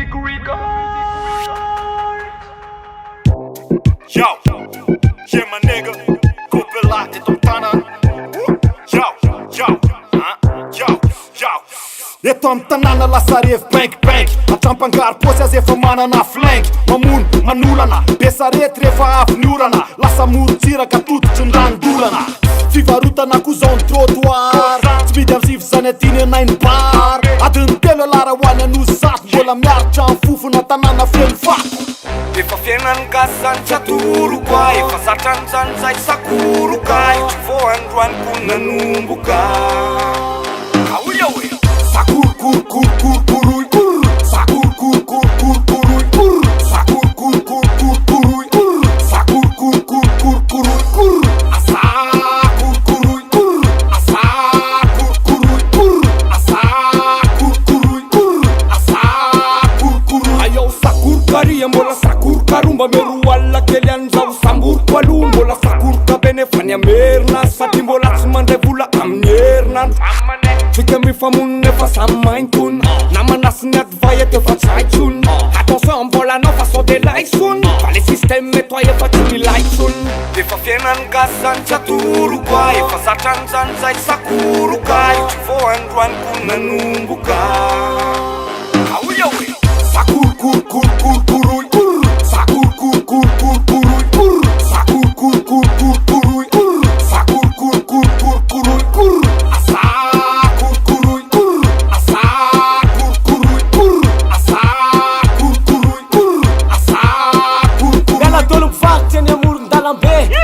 Yo, yeah my nigga, Kupela e Tontana. Yo, yo, yo. E Tontana lasarev bank Atrampankar posy azy efa manana flank Mamono manolana besarety rehefa avy ny orana Lasa morontsiraka tototry ny ranodolana Fivarotana koa zao ny trottoir Tsy midy amin'ny sivy zany adiny enainy bar Adiny telo alara hoany anozy zato Mbola miaritra amin'ny fofona tanàna feno fato Efa fiainany gasy zany tsy atoroka Efa satrany zany zay sakoroka Tsy vao androany ko nanomboka Aoe Sakur mbola sakorka romba mero alina kely an'izao samboriko aloha mbola sakorka be nefa ny amerina satria mbola tsy mandray vola amin'ny herinandro tsika mifamonina efa samy maintony na manasy ny adivay eto efa tsy haitsony attention mbola anao fa sao de laitsony fa le système etoa efa tsy milaitsony efa fiainany gasy zany tsy atoroka efa satrany zany zay sakoroka tsy vao androany ko nanomboka aoe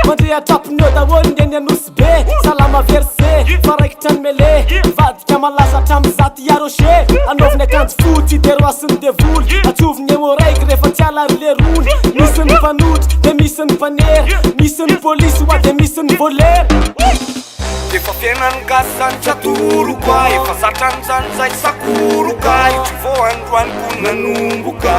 Mandre atrapony eo daholo ndeny anosy be Salama verse fa raikitra ny mele Vadika malaza hatramy zato iaroche Anaoviny akanjo fotsy de roasiny devoly Atsoviny emoraiky rehefa tsy alary le rony Misy ny mpanotry de misy ny mpanery Misy ny polisy hoa de misy ny volery Efa fiainany gasy zany tsy atoroka Efa satrany zany zay sakoroka Tsy vao androany ko nanomboka